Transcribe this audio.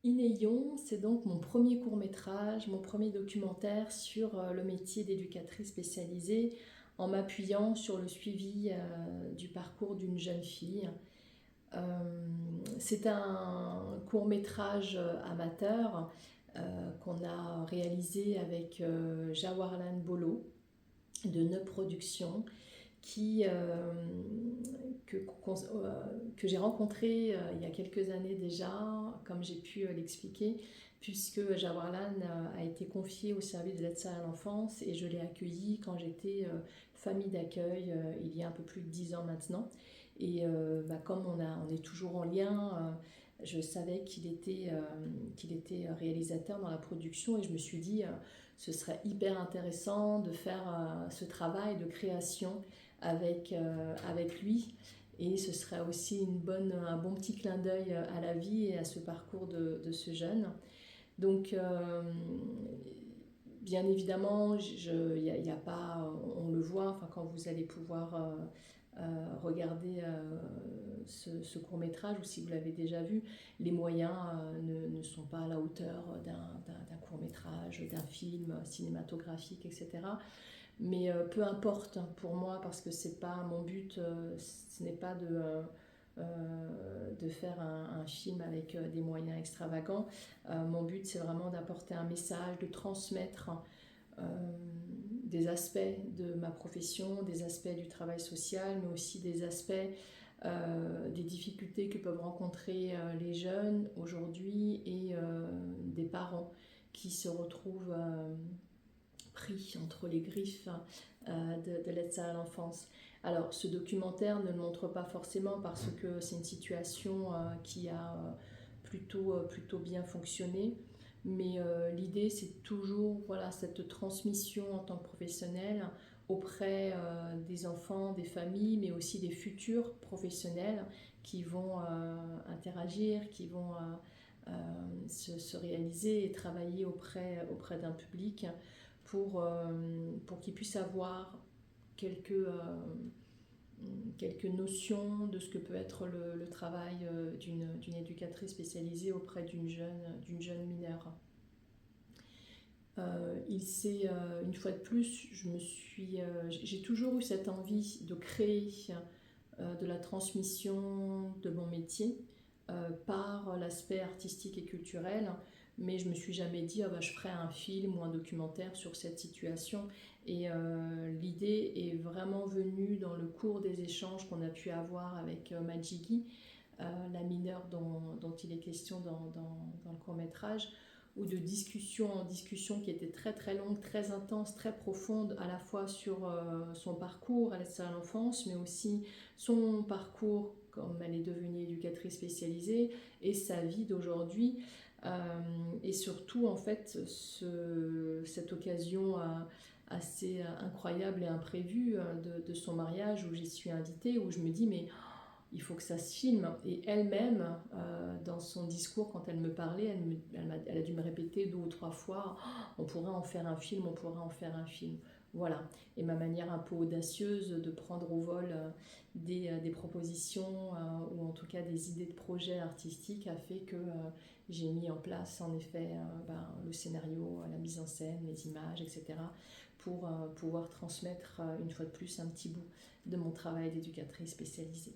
Inéyon, c'est donc mon premier court-métrage, mon premier documentaire sur le métier d'éducatrice spécialisée en m'appuyant sur le suivi du parcours d'une jeune fille. C'est un court-métrage amateur qu'on a réalisé avec Jawaharlal Bolo de Neu Productions qui, que j'ai rencontré il y a quelques années déjà, comme j'ai pu l'expliquer, puisque Jawaharlal a été confié au service de l'aide sociale à l'enfance et je l'ai accueilli quand j'étais famille d'accueil il y a un peu plus de 10 ans maintenant. Et comme on est toujours en lien, je savais qu'il était réalisateur dans la production et je me suis dit ce serait hyper intéressant de faire ce travail de création avec lui. Et ce serait aussi un bon petit clin d'œil à la vie et à ce parcours de ce jeune. Donc, bien évidemment, y a pas, on le voit, enfin, quand vous allez pouvoir regarder ce court-métrage, ou si vous l'avez déjà vu, les moyens ne sont pas à la hauteur d'un court-métrage, d'un film cinématographique, etc. Mais peu importe pour moi, parce que c'est pas mon but, ce n'est pas de faire un film avec des moyens extravagants. Mon but, c'est vraiment d'apporter un message, de transmettre euh, des aspects de ma profession, des aspects du travail social, mais aussi des aspects des difficultés que peuvent rencontrer les jeunes aujourd'hui et des parents qui se retrouvent pris entre les griffes de l'aide sociale à l'enfance. Alors, ce documentaire ne le montre pas forcément parce que c'est une situation qui a plutôt bien fonctionné. Mais l'idée, c'est toujours voilà, cette transmission en tant que professionnel auprès des enfants, des familles, mais aussi des futurs professionnels qui vont interagir, qui vont se réaliser et travailler auprès d'un public pour qu'ils puissent avoir quelques notions de ce que peut être le travail d'une éducatrice spécialisée auprès d'une jeune mineure. Une fois de plus, j'ai toujours eu cette envie de créer de la transmission de mon métier par l'aspect artistique et culturel, mais je me suis jamais dit je ferai un film ou un documentaire sur cette situation. Et l'idée est vraiment venue dans le cours des échanges qu'on a pu avoir avec Majigui, la mineure dont il est question dans le court-métrage, ou de discussion en discussion qui était très très longue, très intense, très profonde, à la fois sur son parcours à l'aide à l'enfance, mais aussi son parcours comme elle est devenue éducatrice spécialisée et sa vie d'aujourd'hui. Et surtout, en fait, cette occasion assez incroyable et imprévue de son mariage où j'y suis invitée, où je me dis, mais il faut que ça se filme. Et elle-même, dans son discours, quand elle me parlait, elle a dû me répéter 2 ou 3 fois, on pourrait en faire un film, on pourrait en faire un film. Voilà. Et ma manière un peu audacieuse de prendre au vol des propositions ou en tout cas des idées de projets artistiques a fait que j'ai mis en place en effet le scénario, la mise en scène, les images, etc. pour pouvoir transmettre une fois de plus un petit bout de mon travail d'éducatrice spécialisée.